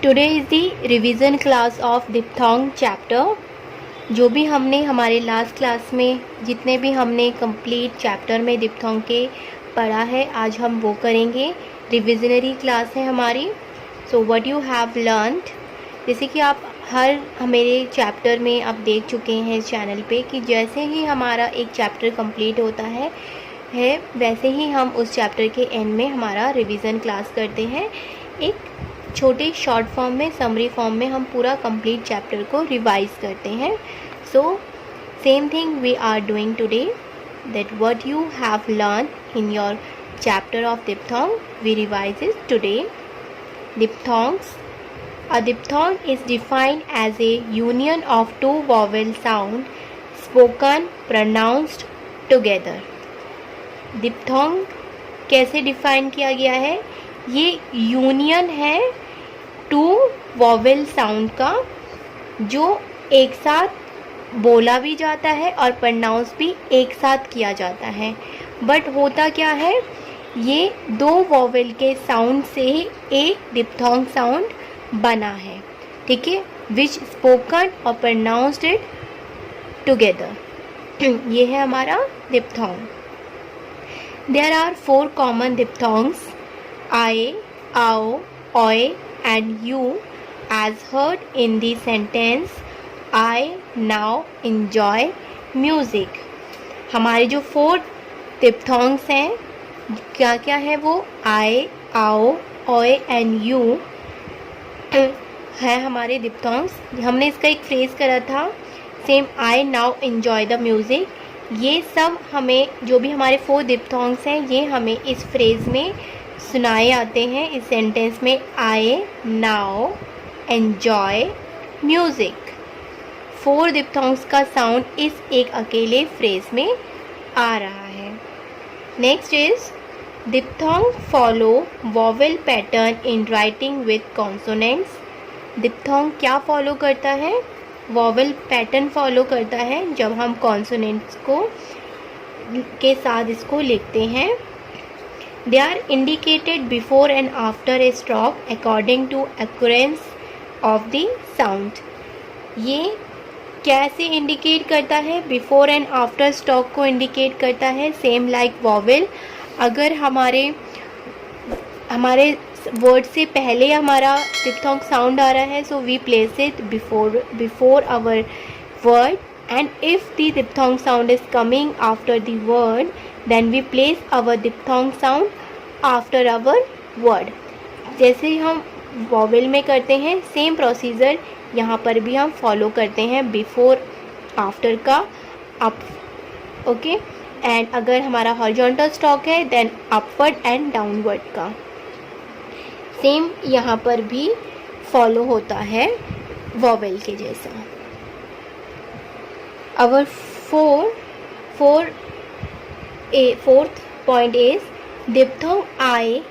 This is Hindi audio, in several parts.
Today is the revision class of diphthong chapter. जो भी हमने हमारे लास्ट क्लास में जितने भी हमने कंप्लीट चैप्टर में दिप्थोंग के पढ़ा है, आज हम वो करेंगे। रिविजनरी क्लास है हमारी। So what you have learned, जैसे कि आप हर मेरे चैप्टर में आप देख चुके हैं इस चैनल पे कि जैसे ही हमारा एक चैप्टर कंप्लीट होता है वैसे ही हम उस चैप्टर के एंड में हमारा रिवीजन क्लास करते हैं। एक छोटे शॉर्ट फॉर्म में, समरी फॉर्म में हम पूरा कंप्लीट चैप्टर को रिवाइज करते हैं। So same thing we are doing today, that what you have learned in your chapter of diphthong, we revise it today. Diphthongs. A diphthong is defined as a union of two vowel sound spoken, pronounced together. diphthong कैसे डिफाइन किया गया है? ये यूनियन है टू वॉवेल साउंड का, जो एक साथ बोला भी जाता है और प्रोनाउंस भी एक साथ किया जाता है। बट होता क्या है, ये दो वॉवेल के साउंड से एक डिप्थोंग साउंड बना है, ठीक है, विच स्पोकन और प्रोनाउंस्ड इट टुगेदर। ये है हमारा diphthong. There are 4 common diphthongs, I, आओ, ओए and you, as heard in the sentence I now enjoy music। हमारे जो 4 डिप्थोंग्स हैं, क्या क्या है वो? I, आओ, ओए and you है हमारे डिप्थोंग्स। हमने इसका एक फ्रेज करा था, same I now enjoy the music। ये सब हमें, जो भी हमारे 4 डिप्थोंग्स हैं, ये हमें इस फ्रेज में सुनाए आते हैं। इस सेंटेंस में I now enjoy music, 4 diphthongs का साउंड इस एक अकेले फ्रेज में आ रहा है। Next is diphthong follow vowel pattern in writing with consonants. Diphthong क्या फॉलो करता है? वॉवेल पैटर्न फॉलो करता है जब हम कॉन्सोनेंट्स को के साथ इसको लिखते हैं। They are indicated before and after a stroke according to occurrence of the sound। ये कैसे इंडिकेट करता है? बिफोर एंड आफ्टर स्टॉक को इंडिकेट करता है, सेम लाइक वॉवेल। अगर हमारे वर्ड से पहले हमारा डिप्थोंग साउंड आ रहा है, so we place it before our word, and if the diphthong sound is coming after the word, then we place our diphthong sound after our word। जैसे हम वॉवेल में करते हैं, सेम प्रोसीजर यहाँ पर भी हम फॉलो करते हैं, बिफोर आफ्टर का अप, ओके। एंड अगर हमारा हॉरिजॉन्टल स्टॉक है, देन अपवर्ड एंड डाउनवर्ड का सेम यहाँ पर भी फॉलो होता है वॉवेल के जैसा। our fourth point is diphthong I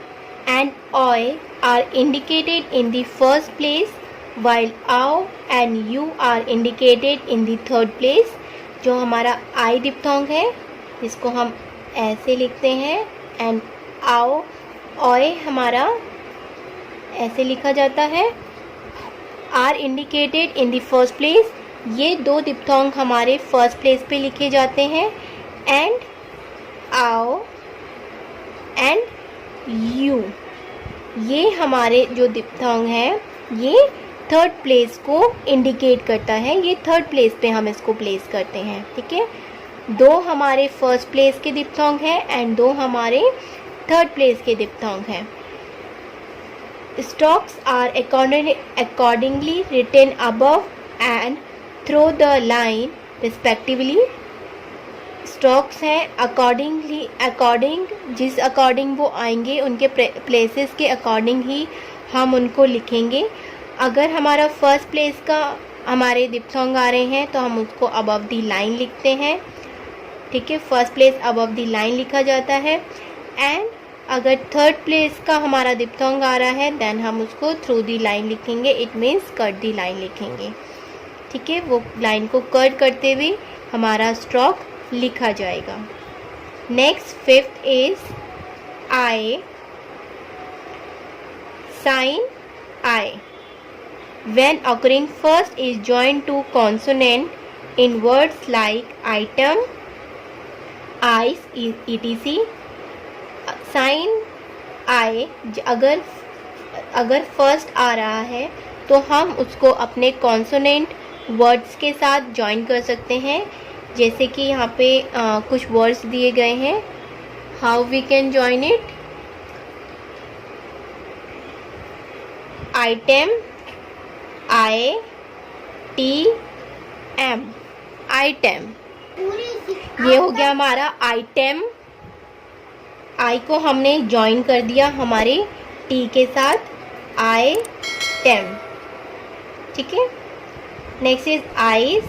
and oi are indicated in the first place, while ao and u are indicated in the third place। जो हमारा I डिप्थोंग है, इसको हम ऐसे लिखते हैं, एंड आओ ओए हमारा ऐसे लिखा जाता है, are indicated in the first place. ये 2 डिप्थोंग हमारे फर्स्ट प्लेस पे लिखे जाते हैं, एंड आओ एंड यू, ये हमारे जो डिप्थोंग है, ये थर्ड प्लेस को इंडिकेट करता है। ये थर्ड प्लेस पे हम इसको प्लेस करते हैं, ठीक है। 2 हमारे फर्स्ट प्लेस के डिप्थोंग हैं एंड 2 हमारे थर्ड प्लेस के डिप्थोंग हैं। Strokes are accordingly written above and through the line respectively। Strokes हैं अकॉर्डिंग जिस अकॉर्डिंग वो आएंगे, उनके प्लेसेस के अकॉर्डिंग ही हम उनको लिखेंगे। अगर हमारा फर्स्ट प्लेस का हमारे डिप्थोंग आ रहे हैं, तो हम उसको अबव द लाइन लिखते हैं, ठीक है। First place above the line लिखा जाता है। एंड अगर थर्ड प्लेस का हमारा डिप्थोंग आ रहा है, देन हम उसको थ्रू द लाइन लिखेंगे, it means cut the line लिखेंगे, ठीक है। वो लाइन को कट करते हुए हमारा स्ट्रोक लिखा जाएगा। Next 5th is I, sign I. when occurring first is joined to consonant in words like item, eyes, etc. Sign I अगर फर्स्ट आ रहा है तो हम उसको अपने कॉन्सोनेंट वर्ड्स के साथ ज्वाइन कर सकते हैं, जैसे कि यहाँ पे कुछ वर्ड्स दिए गए हैं. How we can join it? Item, I T M, item. ये हो गया हमारा आइटम. आई को हमने ज्वाइन कर दिया हमारे टी के साथ, आई टेम. ठीक है. नेक्स्ट इज आइज,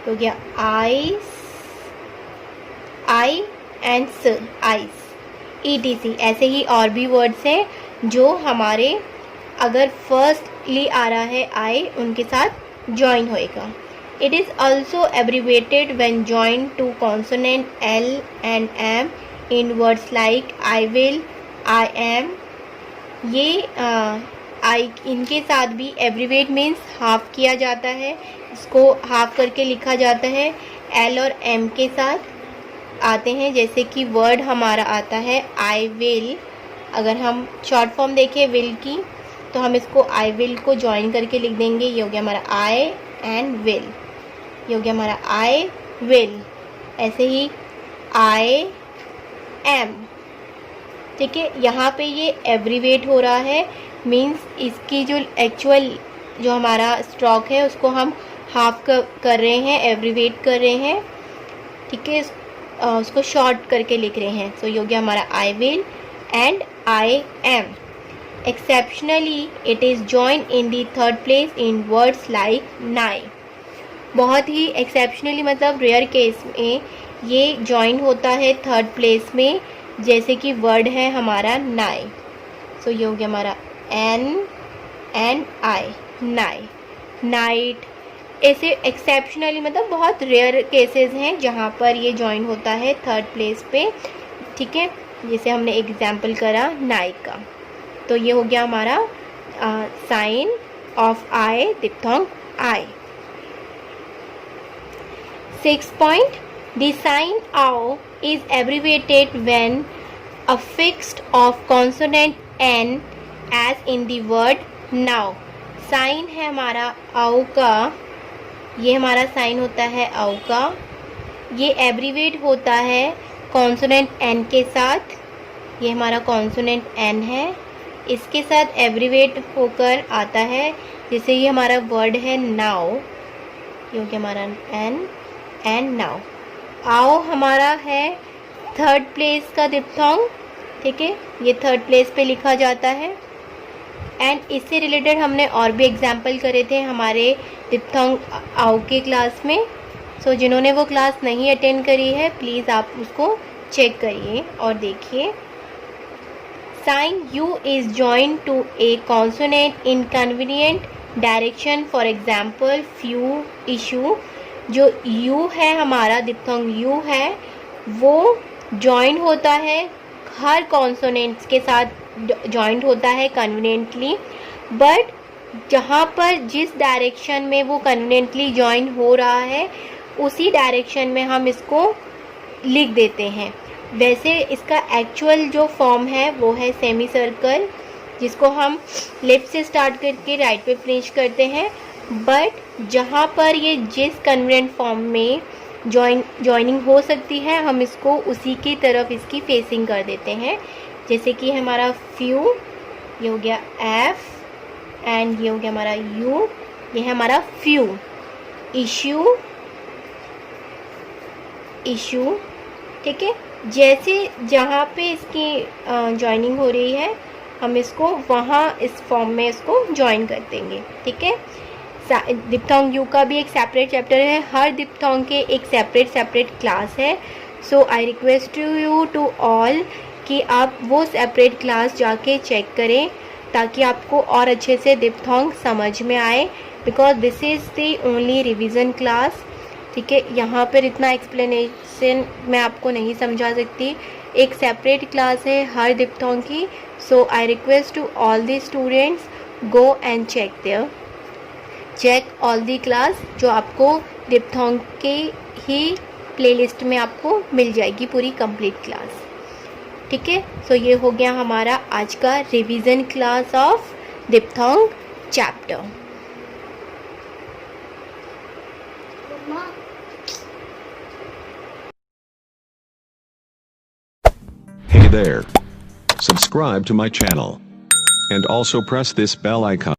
हो गया आइस, आई एंड स, आइस, ETC. ऐसे ही और भी वर्ड्स हैं जो हमारे अगर फर्स्टली आ रहा है आई, उनके साथ ज्वाइन होएगा. It is also abbreviated when join to consonant L and M in words like I will, I am. ये आई इनके साथ भी एब्रीवेट मीन्स हाफ किया जाता है, इसको हाफ करके लिखा जाता है. एल और एम के साथ आते हैं, जैसे कि वर्ड हमारा आता है आई विल. अगर हम शॉर्ट फॉर्म देखें विल की, तो हम इसको आई विल को ज्वाइन करके लिख देंगे. ये हो गया हमारा आई एंड विल. ये हो गया हमारा आई विल. ऐसे ही आई एम. ठीक है. यहाँ पे ये एब्रीवेट हो रहा है, मीन्स इसकी जो एक्चुअल जो हमारा स्ट्रोक है उसको हम हाफ कर रहे हैं, एब्रीवेट कर रहे हैं. ठीक है. उसको शॉर्ट करके लिख रहे हैं. सो ये हो गया हमारा I will and I am. Exceptionally it is join in the third place in words like नाई. बहुत ही एक्सेप्शनली मतलब रेयर केस में ये जॉइन होता है थर्ड प्लेस में, जैसे कि वर्ड है हमारा नाई. सो ये हो गया हमारा एन एंड आई, नाई, नाइट. ऐसे एक्सेप्शनली मतलब बहुत रेयर केसेस हैं जहाँ पर ये जॉइन होता है थर्ड प्लेस पे. ठीक है. जैसे हमने एग्जाम्पल करा नाई का. तो ये हो गया हमारा sign of I, diphthong I. 6 point. The sign ow is abbreviated when affixed of consonant n as in the word now. Sign है हमारा आउ का, ये हमारा साइन होता है आउ का. ये एब्रीवेट होता है कॉन्सोनेंट n के साथ. ये हमारा कॉन्सोनेंट n है, इसके साथ एब्रीवेट होकर आता है. जैसे ये हमारा वर्ड है नाउ, ये हो गया हमारा n एंड नाउ. आओ हमारा है थर्ड प्लेस का दिप्थोंग. ठीक है. ये थर्ड प्लेस पे लिखा जाता है. एंड इससे रिलेटेड हमने और भी एग्जाम्पल करे थे हमारे दिप्थोंग आओ के क्लास में. सो जिन्होंने वो क्लास नहीं अटेंड करी है, प्लीज़ आप उसको चेक करिए और देखिए. Sign U is join to a consonant in convenient direction. For example few, issue. जो यू है हमारा दिप्थोंग यू है, वो जॉइन होता है हर कॉन्सोनेंट्स के साथ, जॉइंट होता है कन्वीनियंटली. बट जहाँ पर जिस डायरेक्शन में वो कन्वीनियंटली जॉइन हो रहा है, उसी डायरेक्शन में हम इसको लिख देते हैं. वैसे इसका एक्चुअल जो फॉर्म है वो है सेमी सर्कल, जिसको हम लेफ्ट से स्टार्ट करके राइट पे फिनिश करते हैं. बट जहाँ पर ये जिस कन्वीनियंट फॉर्म में जॉइनिंग हो सकती है, हम इसको उसी की तरफ इसकी फेसिंग कर देते हैं. जैसे कि हमारा फ्यू, ये हो गया एफ, एंड ये हो गया हमारा यू, ये है हमारा फ्यू. Issue, issue. ठीक है. जैसे जहाँ पे इसकी जॉइनिंग हो रही है, हम इसको वहाँ इस फॉर्म में इसको जॉइन कर देंगे. ठीक है. दिप्थोंग यू का भी एक सेपरेट चैप्टर है, हर दिप्थोंग के एक सेपरेट क्लास है. So I request you to all कि आप वो सेपरेट क्लास जाके चेक करें, ताकि आपको और अच्छे से दिप्थोंग समझ में आए, because this is the only revision class. ठीक है. यहाँ पर इतना एक्सप्लेनेशन मैं आपको नहीं समझा सकती, एक सेपरेट क्लास है हर दिप्थोंग की. So I request to all the students, go and check there. Check all the class, जो आपको डिप्थोंग के ही प्लेलिस्ट में आपको मिल जाएगी पूरी कंप्लीट क्लास। ठीक है, सो ये हो गया हमारा आज का revision class of diphthong chapter. Hey there. Subscribe to my channel. And also press this bell icon.